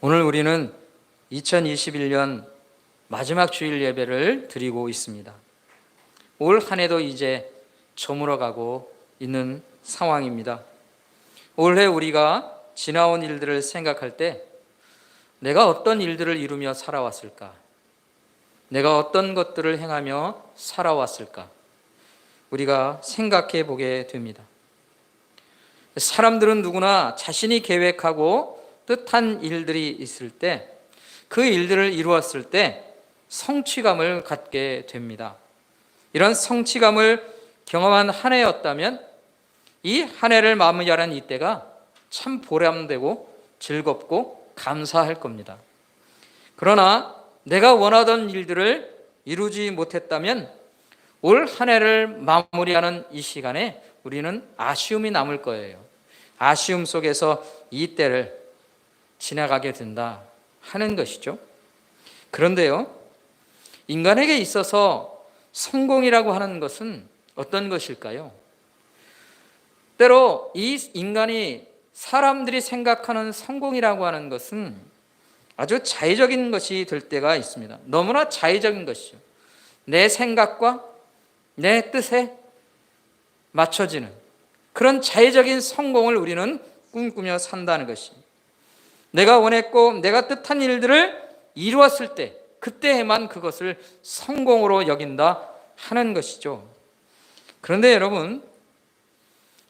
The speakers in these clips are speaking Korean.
오늘 우리는 2021년 마지막 주일 예배를 드리고 있습니다. 올 한 해도 이제 저물어가고 있는 상황입니다. 올해 우리가 지나온 일들을 생각할 때 내가 어떤 일들을 이루며 살아왔을까? 내가 어떤 것들을 행하며 살아왔을까? 우리가 생각해 보게 됩니다. 사람들은 누구나 자신이 계획하고 뜻한 일들이 있을 때, 그 일들을 이루었을 때 성취감을 갖게 됩니다. 이런 성취감을 경험한 한 해였다면 이 한 해를 마무리하는 이때가 참 보람되고 즐겁고 감사할 겁니다. 그러나 내가 원하던 일들을 이루지 못했다면 올 한 해를 마무리하는 이 시간에 우리는 아쉬움이 남을 거예요. 아쉬움 속에서 이 때를 지나가게 된다 하는 것이죠. 그런데요, 인간에게 있어서 성공이라고 하는 것은 어떤 것일까요? 때로 이 인간이 사람들이 생각하는 성공이라고 하는 것은 아주 자의적인 것이 될 때가 있습니다. 너무나 자의적인 것이죠. 내 생각과 내 뜻에 맞춰지는 그런 자의적인 성공을 우리는 꿈꾸며 산다는 것입니다. 내가 원했고 내가 뜻한 일들을 이루었을 때 그때에만 그것을 성공으로 여긴다 하는 것이죠. 그런데 여러분,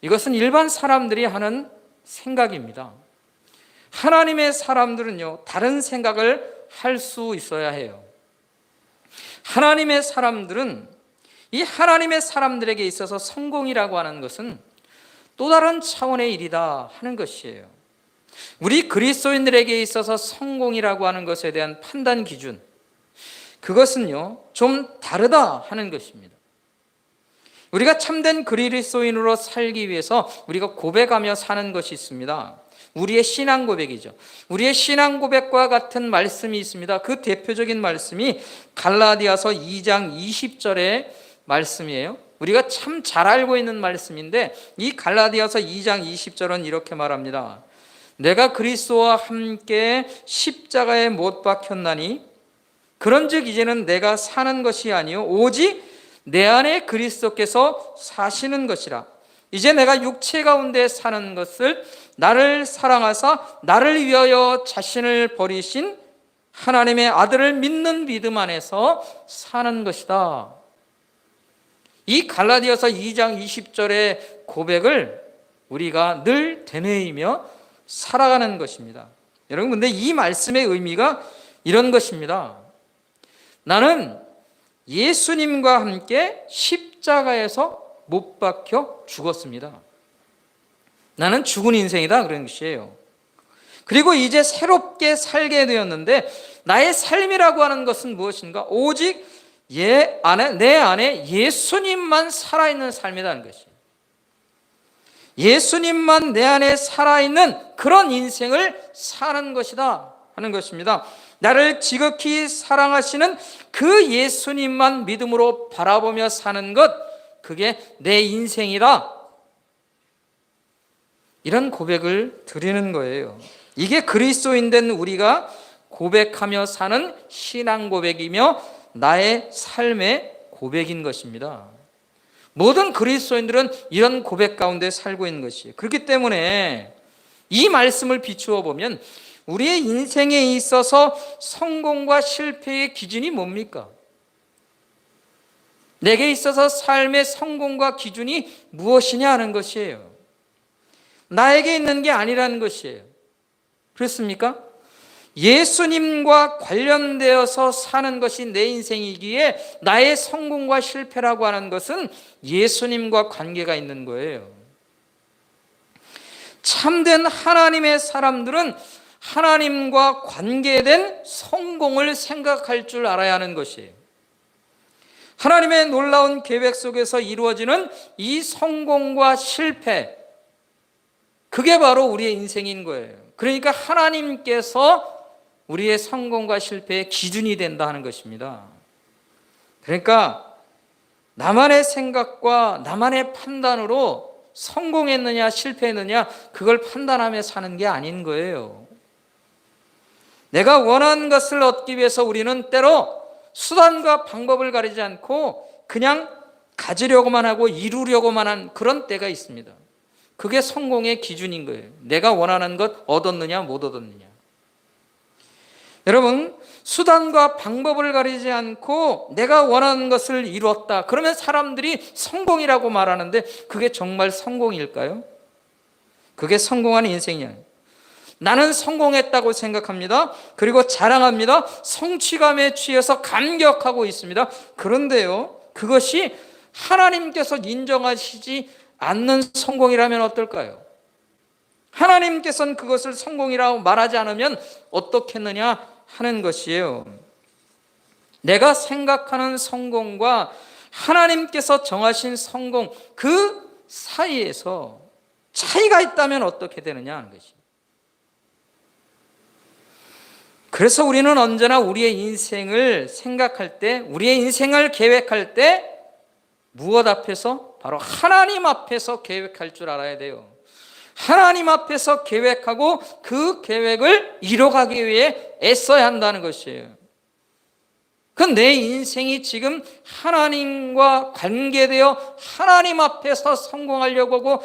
이것은 일반 사람들이 하는 생각입니다. 하나님의 사람들은요, 다른 생각을 할 수 있어야 해요. 하나님의 사람들은 이 하나님의 사람들에게 있어서 성공이라고 하는 것은 또 다른 차원의 일이다 하는 것이에요. 우리 그리스도인들에게 있어서 성공이라고 하는 것에 대한 판단 기준, 그것은요 좀 다르다 하는 것입니다. 우리가 참된 그리스도인으로 살기 위해서 우리가 고백하며 사는 것이 있습니다. 우리의 신앙 고백이죠. 우리의 신앙 고백과 같은 말씀이 있습니다. 그 대표적인 말씀이 갈라디아서 2장 20절의 말씀이에요. 우리가 참 잘 알고 있는 말씀인데 이 갈라디아서 2장 20절은 이렇게 말합니다. 내가 그리스도와 함께 십자가에 못 박혔나니 그런즉 이제는 내가 사는 것이 아니요 오직 내 안에 그리스도께서 사시는 것이라. 이제 내가 육체 가운데 사는 것을 나를 사랑하사 나를 위하여 자신을 버리신 하나님의 아들을 믿는 믿음 안에서 사는 것이다. 이 갈라디아서 2장 20절의 고백을 우리가 늘 되뇌이며 살아가는 것입니다. 여러분, 근데 이 말씀의 의미가 이런 것입니다. 나는 예수님과 함께 십자가에서 못 박혀 죽었습니다. 나는 죽은 인생이다 그런 것이에요. 그리고 이제 새롭게 살게 되었는데 나의 삶이라고 하는 것은 무엇인가? 오직 내 안에 예수님만 살아있는 삶이라는 것이에요. 예수님만 내 안에 살아있는 그런 인생을 사는 것이다 하는 것입니다. 나를 지극히 사랑하시는 그 예수님만 믿음으로 바라보며 사는 것, 그게 내 인생이다. 이런 고백을 드리는 거예요. 이게 그리스도인 된 우리가 고백하며 사는 신앙 고백이며 나의 삶의 고백인 것입니다. 모든 그리스도인들은 이런 고백 가운데 살고 있는 것이에요. 그렇기 때문에 이 말씀을 비추어 보면 우리의 인생에 있어서 성공과 실패의 기준이 뭡니까? 내게 있어서 삶의 성공과 기준이 무엇이냐 하는 것이에요. 나에게 있는 게 아니라는 것이에요. 그렇습니까? 예수님과 관련되어서 사는 것이 내 인생이기에 나의 성공과 실패라고 하는 것은 예수님과 관계가 있는 거예요. 참된 하나님의 사람들은 하나님과 관계된 성공을 생각할 줄 알아야 하는 것이에요. 하나님의 놀라운 계획 속에서 이루어지는 이 성공과 실패, 그게 바로 우리의 인생인 거예요. 그러니까 하나님께서 우리의 성공과 실패의 기준이 된다 하는 것입니다. 그러니까 나만의 생각과 나만의 판단으로 성공했느냐 실패했느냐 그걸 판단하며 사는 게 아닌 거예요. 내가 원하는 것을 얻기 위해서 우리는 때로 수단과 방법을 가리지 않고 그냥 가지려고만 하고 이루려고만 한 그런 때가 있습니다. 그게 성공의 기준인 거예요. 내가 원하는 것 얻었느냐 못 얻었느냐. 여러분, 수단과 방법을 가리지 않고 내가 원하는 것을 이루었다. 그러면 사람들이 성공이라고 말하는데 그게 정말 성공일까요? 그게 성공한 인생이야. 나는 성공했다고 생각합니다. 그리고 자랑합니다. 성취감에 취해서 감격하고 있습니다. 그런데요, 그것이 하나님께서 인정하시지 않는 성공이라면 어떨까요? 하나님께서는 그것을 성공이라고 말하지 않으면 어떻겠느냐 하는 것이에요. 내가 생각하는 성공과 하나님께서 정하신 성공, 그 사이에서 차이가 있다면 어떻게 되느냐 하는 것이에요. 그래서 우리는 언제나 우리의 인생을 생각할 때, 우리의 인생을 계획할 때 무엇 앞에서? 바로 하나님 앞에서 계획할 줄 알아야 돼요. 하나님 앞에서 계획하고 그 계획을 이뤄가기 위해 애써야 한다는 것이에요. 그건 내 인생이 지금 하나님과 관계되어 하나님 앞에서 성공하려고 하고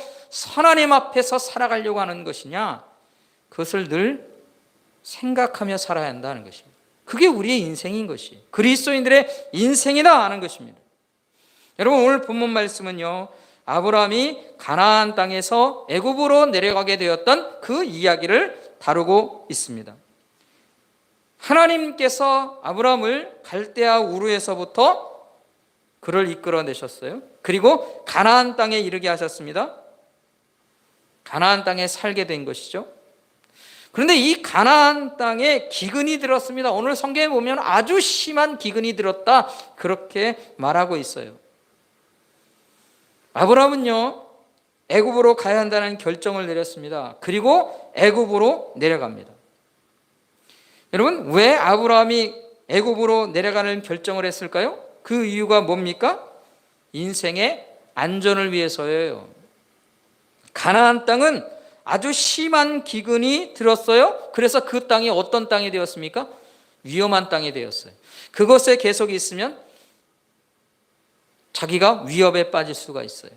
하나님 앞에서 살아가려고 하는 것이냐, 그것을 늘 생각하며 살아야 한다는 것입니다. 그게 우리의 인생인 것이, 그리스도인들의 인생이다 하는 것입니다. 여러분, 오늘 본문 말씀은요, 아브라함이 가나안 땅에서 애굽으로 내려가게 되었던 그 이야기를 다루고 있습니다. 하나님께서 아브라함을 갈대아 우르에서부터 그를 이끌어내셨어요. 그리고 가나안 땅에 이르게 하셨습니다. 가나안 땅에 살게 된 것이죠. 그런데 이 가나안 땅에 기근이 들었습니다. 오늘 성경에 보면 아주 심한 기근이 들었다, 그렇게 말하고 있어요. 아브라함은요, 애굽으로 가야 한다는 결정을 내렸습니다. 그리고 애굽으로 내려갑니다. 여러분, 왜 아브라함이 애굽으로 내려가는 결정을 했을까요? 그 이유가 뭡니까? 인생의 안전을 위해서예요. 가나안 땅은 아주 심한 기근이 들었어요. 그래서 그 땅이 어떤 땅이 되었습니까? 위험한 땅이 되었어요. 그곳에 계속 있으면 자기가 위협에 빠질 수가 있어요.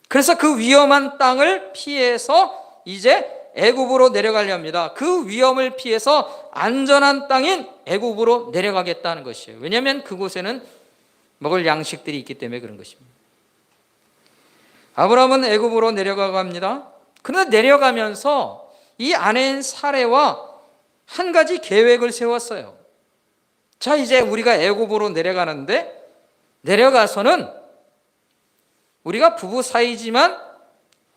그래서 그 위험한 땅을 피해서 이제 애굽으로 내려가려 합니다. 그 위험을 피해서 안전한 땅인 애굽으로 내려가겠다는 것이에요. 왜냐하면 그곳에는 먹을 양식들이 있기 때문에 그런 것입니다. 아브라함은 애굽으로 내려가고 합니다. 그런데 내려가면서 이 아내인 사레와 한 가지 계획을 세웠어요. 자, 이제 우리가 애굽으로 내려가는데, 내려가서는 우리가 부부 사이지만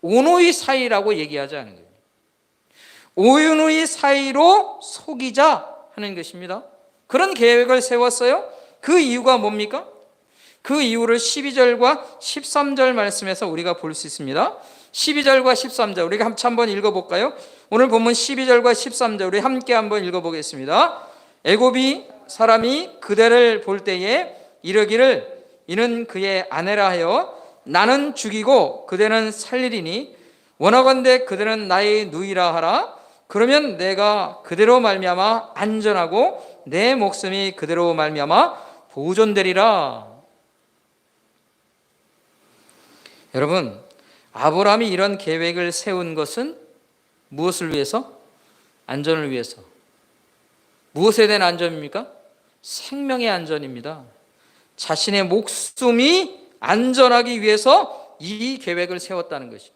오누이 사이라고 얘기하지 않은 거예요. 오누이 사이로 속이자 하는 것입니다. 그런 계획을 세웠어요. 그 이유가 뭡니까? 그 이유를 12절과 13절 말씀에서 우리가 볼 수 있습니다. 12절과 13절 우리가 한번 읽어볼까요? 오늘 본문 12절과 13절 우리 함께 한번 읽어보겠습니다. 애굽이 사람이 그대를 볼 때에 이르기를 이는 그의 아내라 하여 나는 죽이고 그대는 살리리니 원하건대 그대는 나의 누이라 하라. 그러면 내가 그대로 말미암아 안전하고 내 목숨이 그대로 말미암아 보존되리라. 여러분, 아브라함이 이런 계획을 세운 것은 무엇을 위해서? 안전을 위해서. 무엇에 대한 안전입니까? 생명의 안전입니다. 자신의 목숨이 안전하기 위해서 이 계획을 세웠다는 것입니다.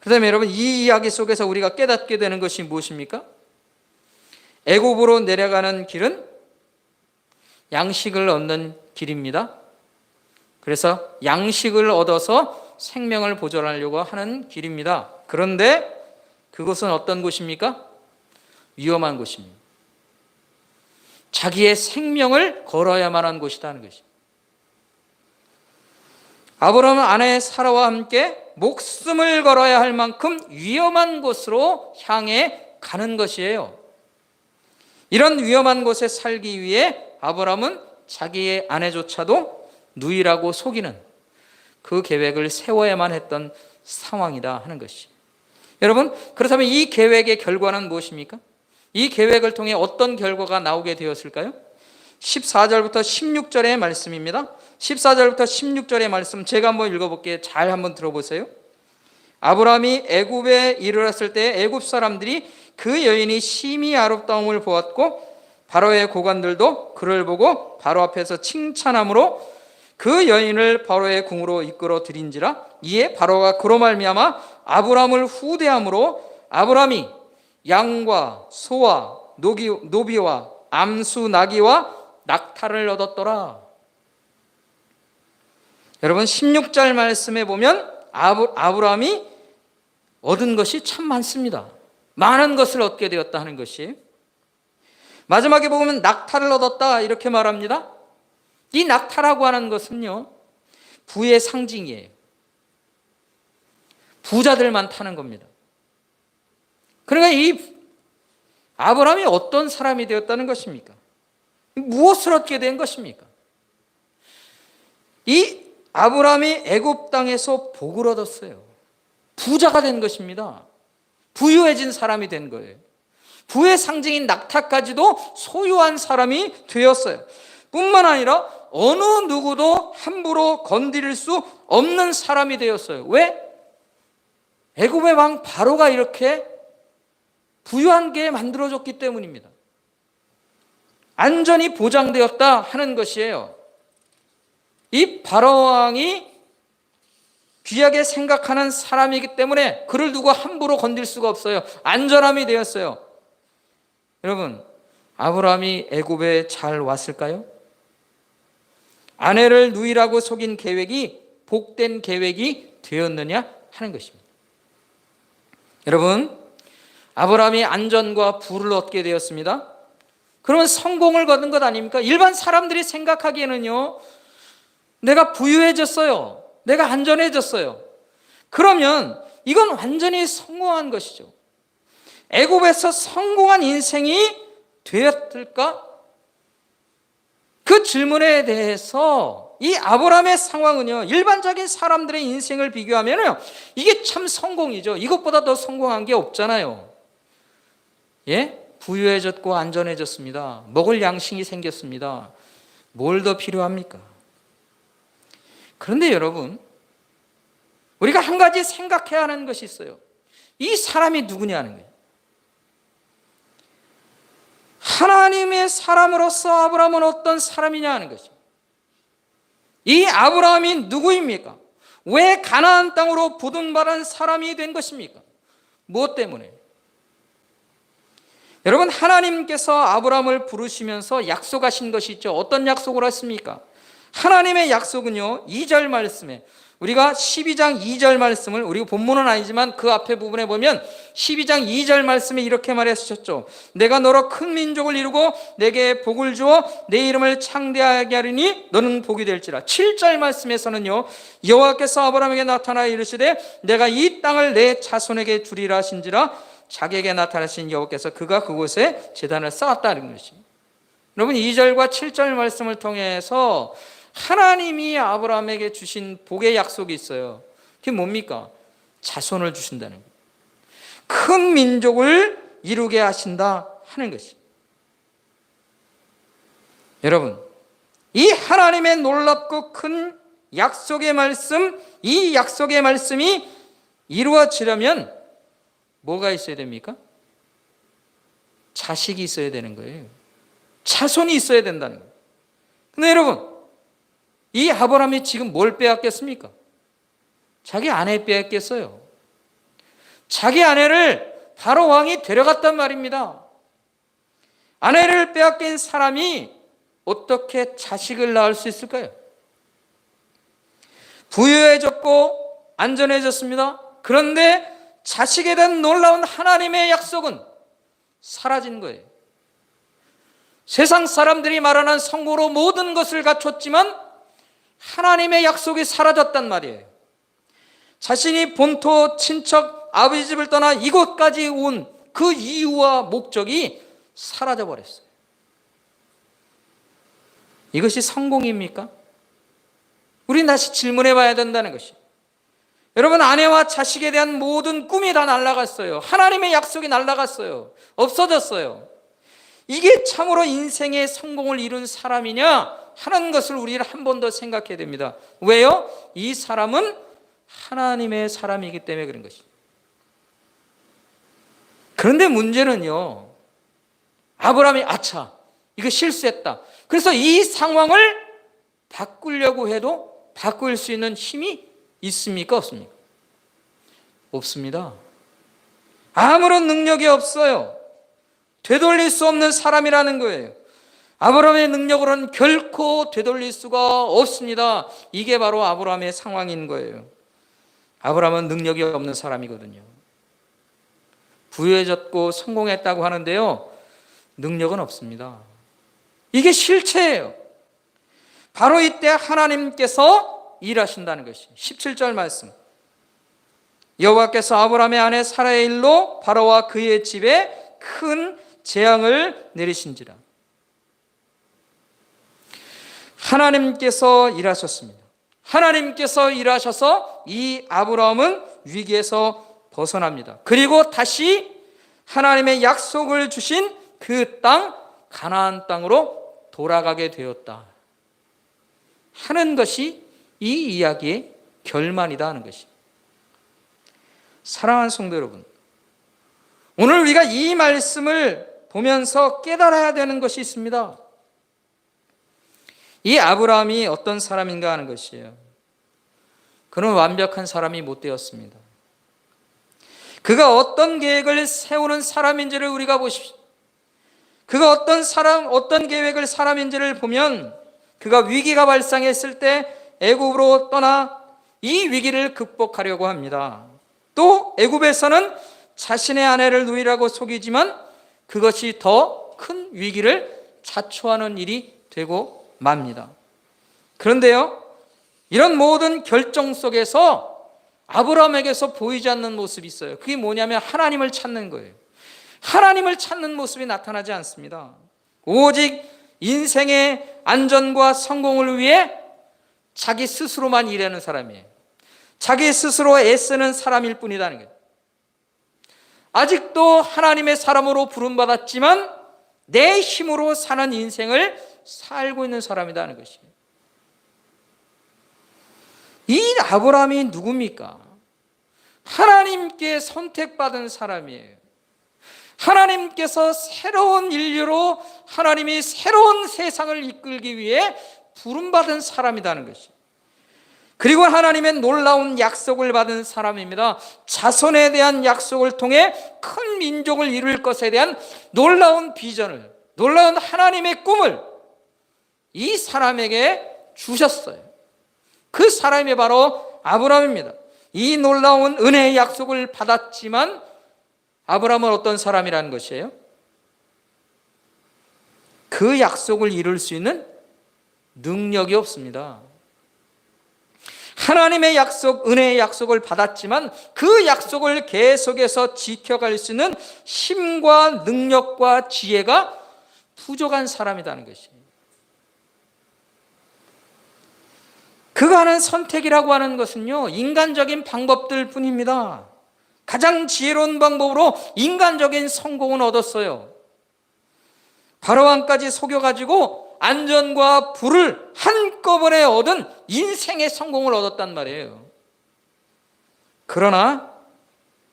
그 다음에 여러분, 이 이야기 속에서 우리가 깨닫게 되는 것이 무엇입니까? 애굽으로 내려가는 길은 양식을 얻는 길입니다. 그래서 양식을 얻어서 생명을 보존하려고 하는 길입니다. 그런데 그곳은 어떤 곳입니까? 위험한 곳입니다. 자기의 생명을 걸어야만 한 곳이라는 것입니다. 아브라함은 아내 사라와 함께 목숨을 걸어야 할 만큼 위험한 곳으로 향해 가는 것이에요. 이런 위험한 곳에 살기 위해 아브라함은 자기의 아내조차도 누이라고 속이는 그 계획을 세워야만 했던 상황이다 하는 것이. 여러분, 그렇다면 이 계획의 결과는 무엇입니까? 이 계획을 통해 어떤 결과가 나오게 되었을까요? 14절부터 16절의 말씀입니다. 14절부터 16절의 말씀 제가 한번 읽어볼게요. 잘 한번 들어보세요. 아브라함이 애굽에 이르렀을 때 애굽 사람들이 그 여인이 심히 아름다움을 보았고 바로의 고관들도 그를 보고 바로 앞에서 칭찬함으로 그 여인을 바로의 궁으로 이끌어 들인지라. 이에 바로가 그로 말미암아 아브라함을 후대함으로 아브라함이 양과 소와 노비와 암수 나귀와 낙타를 얻었더라. 여러분 16절 말씀에 보면 아브라함이 얻은 것이 참 많습니다. 많은 것을 얻게 되었다 하는 것이. 마지막에 보면 낙타를 얻었다 이렇게 말합니다. 이 낙타라고 하는 것은요, 부의 상징이에요. 부자들만 타는 겁니다. 그러니까 이 아브라함이 어떤 사람이 되었다는 것입니까? 무엇을 얻게 된 것입니까? 이 아브라함이 애굽 땅에서 복을 얻었어요. 부자가 된 것입니다. 부유해진 사람이 된 거예요. 부의 상징인 낙타까지도 소유한 사람이 되었어요. 뿐만 아니라 어느 누구도 함부로 건드릴 수 없는 사람이 되었어요. 왜? 애굽의 왕 바로가 이렇게 부유하게 만들어줬기 때문입니다. 안전이 보장되었다 하는 것이에요. 이 바로 왕이 귀하게 생각하는 사람이기 때문에 그를 두고 함부로 건들 수가 없어요. 안전함이 되었어요. 여러분, 아브라함이 애굽에 잘 왔을까요? 아내를 누이라고 속인 계획이 복된 계획이 되었느냐 하는 것입니다. 여러분, 아브라함이 안전과 부를 얻게 되었습니다. 그러면 성공을 거둔 것 아닙니까? 일반 사람들이 생각하기에는요, 내가 부유해졌어요. 내가 안전해졌어요. 그러면 이건 완전히 성공한 것이죠. 애굽에서 성공한 인생이 되었을까? 그 질문에 대해서 이 아브라함의 상황은요, 일반적인 사람들의 인생을 비교하면 이게 참 성공이죠. 이것보다 더 성공한 게 없잖아요. 예? 부유해졌고 안전해졌습니다. 먹을 양식이 생겼습니다. 뭘 더 필요합니까? 그런데 여러분, 우리가 한 가지 생각해야 하는 것이 있어요. 이 사람이 누구냐는 거예요. 하나님의 사람으로서 아브라함은 어떤 사람이냐 하는 것이죠. 이 아브라함이 누구입니까? 왜 가나안 땅으로 부름받은 사람이 된 것입니까? 무엇 때문에? 여러분, 하나님께서 아브라함을 부르시면서 약속하신 것이 있죠. 어떤 약속을 했습니까? 하나님의 약속은요, 2절 말씀에, 우리가 12장 2절 말씀을, 우리 본문은 아니지만 그 앞에 부분에 보면 12장 2절 말씀에 이렇게 말하셨죠. 내가 너로 큰 민족을 이루고 내게 복을 주어 내 이름을 창대하게 하리니 너는 복이 될지라. 7절 말씀에서는요, 여호와께서 아브라함에게 나타나 이르시되 내가 이 땅을 내 자손에게 주리라 하신지라. 자기에게 나타나신 여호와께서 그가 그곳에 제단을 쌓았다는 것입니다. 여러분, 2절과 7절 말씀을 통해서 하나님이 아브라함에게 주신 복의 약속이 있어요. 그게 뭡니까? 자손을 주신다는 거예요. 큰 민족을 이루게 하신다 하는 것이. 여러분, 이 하나님의 놀랍고 큰 약속의 말씀, 이 약속의 말씀이 이루어지려면 뭐가 있어야 됩니까? 자식이 있어야 되는 거예요. 자손이 있어야 된다는 거예요. 근데 여러분, 이 아브라함이 지금 뭘 빼앗겼습니까? 자기 아내 빼앗겼어요. 자기 아내를 바로 왕이 데려갔단 말입니다. 아내를 빼앗긴 사람이 어떻게 자식을 낳을 수 있을까요? 부유해졌고 안전해졌습니다. 그런데 자식에 대한 놀라운 하나님의 약속은 사라진 거예요. 세상 사람들이 말하는 성공으로 모든 것을 갖췄지만 하나님의 약속이 사라졌단 말이에요. 자신이 본토 친척 아버지 집을 떠나 이곳까지 온 그 이유와 목적이 사라져 버렸어요. 이것이 성공입니까? 우리 다시 질문해 봐야 된다는 것이에요. 여러분, 아내와 자식에 대한 모든 꿈이 다 날아갔어요. 하나님의 약속이 날아갔어요. 없어졌어요. 이게 참으로 인생의 성공을 이룬 사람이냐 하는 것을 우리는 한 번 더 생각해야 됩니다. 왜요? 이 사람은 하나님의 사람이기 때문에 그런 것입니다. 그런데 문제는요, 아브라함이 아차, 이거 실수했다. 그래서 이 상황을 바꾸려고 해도 바꿀 수 있는 힘이 있습니까? 없습니까? 없습니다. 아무런 능력이 없어요. 되돌릴 수 없는 사람이라는 거예요. 아브라함의 능력으로는 결코 되돌릴 수가 없습니다. 이게 바로 아브라함의 상황인 거예요. 아브라함은 능력이 없는 사람이거든요. 부유해졌고 성공했다고 하는데요, 능력은 없습니다. 이게 실체예요. 바로 이때 하나님께서 일하신다는 것이 17절 말씀. 여호와께서 아브라함의 아내 사라의 일로 바로와 그의 집에 큰 재앙을 내리신지라. 하나님께서 일하셨습니다. 하나님께서 일하셔서 이 아브라함은 위기에서 벗어납니다. 그리고 다시 하나님의 약속을 주신 그 땅, 가나안 땅으로 돌아가게 되었다 하는 것이 이 이야기의 결말이다 하는 것입니다. 사랑하는 성도 여러분, 오늘 우리가 이 말씀을 보면서 깨달아야 되는 것이 있습니다. 이 아브라함이 어떤 사람인가 하는 것이에요. 그는 완벽한 사람이 못 되었습니다. 그가 어떤 계획을 세우는 사람인지를 우리가 보십시오. 그가 어떤 계획을 사람인지를 보면 그가 위기가 발생했을 때 애굽으로 떠나 이 위기를 극복하려고 합니다. 또 애굽에서는 자신의 아내를 누이라고 속이지만 그것이 더 큰 위기를 자초하는 일이 되고 맙니다. 그런데요, 이런 모든 결정 속에서 아브라함에게서 보이지 않는 모습이 있어요. 그게 뭐냐면 하나님을 찾는 거예요. 하나님을 찾는 모습이 나타나지 않습니다. 오직 인생의 안전과 성공을 위해 자기 스스로만 일하는 사람이에요. 자기 스스로 애쓰는 사람일 뿐이라는 거예요. 아직도 하나님의 사람으로 부름받았지만 내 힘으로 사는 인생을 살고 있는 사람이라는 것이에요. 이 아브라함이 누굽니까? 하나님께 선택받은 사람이에요. 하나님께서 새로운 인류로 하나님이 새로운 세상을 이끌기 위해 부름받은 사람이라는 것이에요. 그리고 하나님의 놀라운 약속을 받은 사람입니다. 자손에 대한 약속을 통해 큰 민족을 이룰 것에 대한 놀라운 비전을, 놀라운 하나님의 꿈을 이 사람에게 주셨어요. 그 사람이 바로 아브라함입니다. 이 놀라운 은혜의 약속을 받았지만 아브라함은 어떤 사람이라는 것이에요? 그 약속을 이룰 수 있는 능력이 없습니다. 하나님의 약속, 은혜의 약속을 받았지만 그 약속을 계속해서 지켜갈 수 있는 힘과 능력과 지혜가 부족한 사람이라는 것이에요. 그가 하는 선택이라고 하는 것은요, 인간적인 방법들 뿐입니다. 가장 지혜로운 방법으로 인간적인 성공은 얻었어요. 바로왕까지 속여가지고 안전과 부를 한꺼번에 얻은 인생의 성공을 얻었단 말이에요. 그러나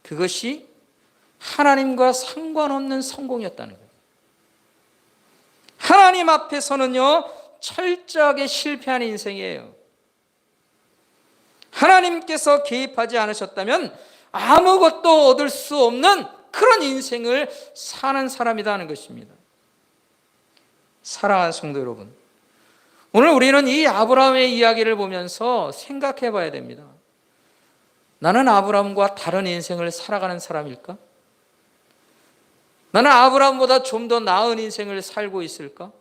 그것이 하나님과 상관없는 성공이었다는 거예요. 하나님 앞에서는요, 철저하게 실패한 인생이에요. 하나님께서 개입하지 않으셨다면 아무것도 얻을 수 없는 그런 인생을 사는 사람이라는 것입니다. 사랑하는 성도 여러분, 오늘 우리는 이 아브라함의 이야기를 보면서 생각해 봐야 됩니다. 나는 아브라함과 다른 인생을 살아가는 사람일까? 나는 아브라함보다 좀 더 나은 인생을 살고 있을까?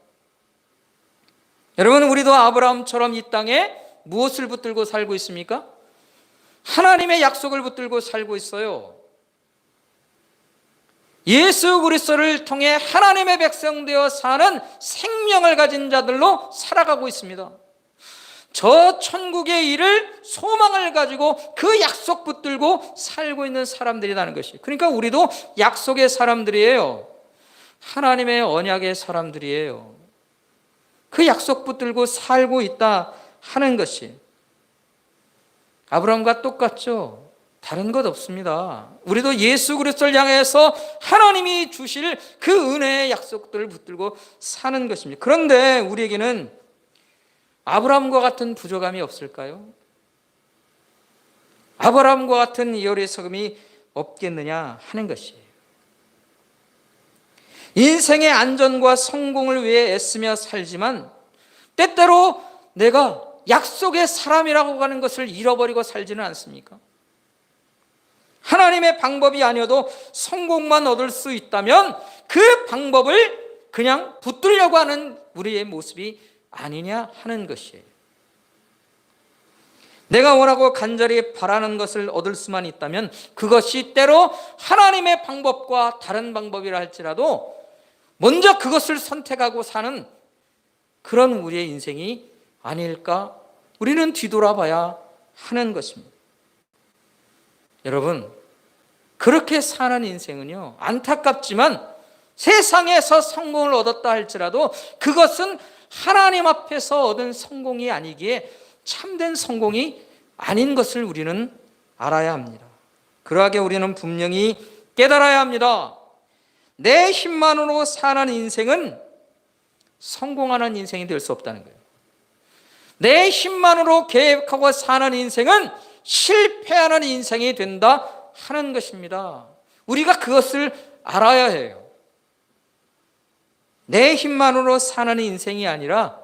여러분, 우리도 아브라함처럼 이 땅에 무엇을 붙들고 살고 있습니까? 하나님의 약속을 붙들고 살고 있어요. 예수 그리스도를 통해 하나님의 백성 되어 사는 생명을 가진 자들로 살아가고 있습니다. 저 천국의 일을 소망을 가지고 그 약속 붙들고 살고 있는 사람들이라는 것이. 그러니까 우리도 약속의 사람들이에요. 하나님의 언약의 사람들이에요. 그 약속 붙들고 살고 있다 하는 것이. 아브라함과 똑같죠. 다른 것 없습니다. 우리도 예수 그리스도를 향해서 하나님이 주실 그 은혜의 약속들을 붙들고 사는 것입니다. 그런데 우리에게는 아브라함과 같은 부족함이 없을까요? 아브라함과 같은 이 어리석음이 없겠느냐 하는 것이에요. 인생의 안전과 성공을 위해 애쓰며 살지만 때때로 내가 약속의 사람이라고 하는 것을 잃어버리고 살지는 않습니까? 하나님의 방법이 아니어도 성공만 얻을 수 있다면 그 방법을 그냥 붙들려고 하는 우리의 모습이 아니냐 하는 것이에요. 내가 원하고 간절히 바라는 것을 얻을 수만 있다면 그것이 때로 하나님의 방법과 다른 방법이라 할지라도 먼저 그것을 선택하고 사는 그런 우리의 인생이 아닐까? 우리는 뒤돌아봐야 하는 것입니다. 여러분, 그렇게 사는 인생은요, 안타깝지만 세상에서 성공을 얻었다 할지라도 그것은 하나님 앞에서 얻은 성공이 아니기에 참된 성공이 아닌 것을 우리는 알아야 합니다. 그러하게 우리는 분명히 깨달아야 합니다. 내 힘만으로 사는 인생은 성공하는 인생이 될 수 없다는 거예요. 내 힘만으로 계획하고 사는 인생은 실패하는 인생이 된다 하는 것입니다. 우리가 그것을 알아야 해요. 내 힘만으로 사는 인생이 아니라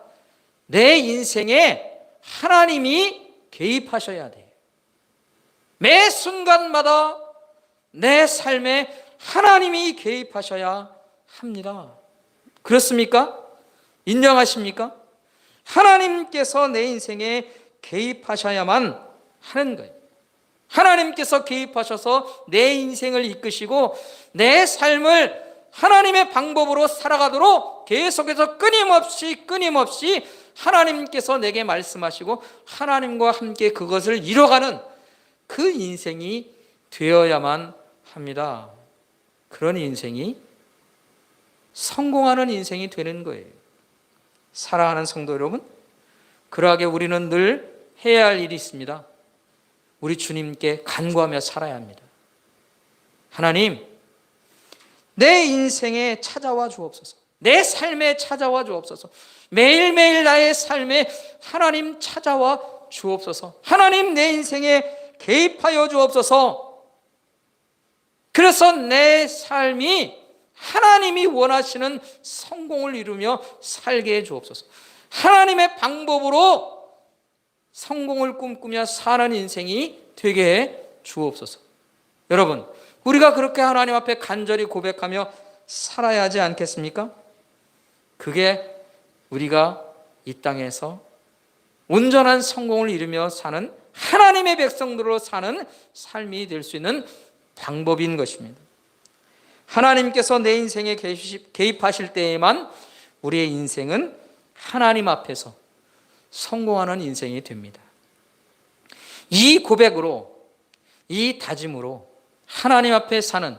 내 인생에 하나님이 개입하셔야 돼요. 매 순간마다 내 삶에 하나님이 개입하셔야 합니다. 그렇습니까? 인정하십니까? 하나님께서 내 인생에 개입하셔야만 하는 거예요. 하나님께서 개입하셔서 내 인생을 이끄시고 내 삶을 하나님의 방법으로 살아가도록 계속해서 끊임없이 하나님께서 내게 말씀하시고 하나님과 함께 그것을 이뤄가는 그 인생이 되어야만 합니다. 그런 인생이 성공하는 인생이 되는 거예요. 사랑하는 성도 여러분, 그러하게 우리는 늘 해야 할 일이 있습니다. 우리 주님께 간구하며 살아야 합니다. 하나님, 내 인생에 찾아와 주옵소서. 내 삶에 찾아와 주옵소서. 매일매일 나의 삶에 하나님 찾아와 주옵소서. 하나님 내 인생에 개입하여 주옵소서. 그래서 내 삶이 하나님이 원하시는 성공을 이루며 살게 해 주옵소서. 하나님의 방법으로 성공을 꿈꾸며 사는 인생이 되게 해 주옵소서. 여러분, 우리가 그렇게 하나님 앞에 간절히 고백하며 살아야 하지 않겠습니까? 그게 우리가 이 땅에서 온전한 성공을 이루며 사는 하나님의 백성들로 사는 삶이 될 수 있는 방법인 것입니다. 하나님께서 내 인생에 개입하실 때에만 우리의 인생은 하나님 앞에서 성공하는 인생이 됩니다. 이 고백으로, 이 다짐으로 하나님 앞에 사는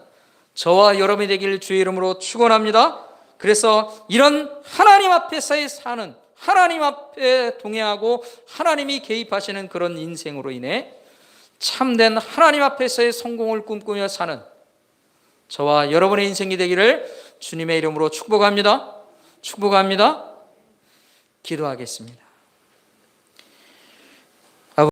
저와 여러분이 되기를 주의 이름으로 축원합니다. 그래서 이런 하나님 앞에서의 사는, 하나님 앞에 동행하고 하나님이 개입하시는 그런 인생으로 인해 참된 하나님 앞에서의 성공을 꿈꾸며 사는 저와 여러분의 인생이 되기를 주님의 이름으로 축복합니다. 축복합니다. 기도하겠습니다.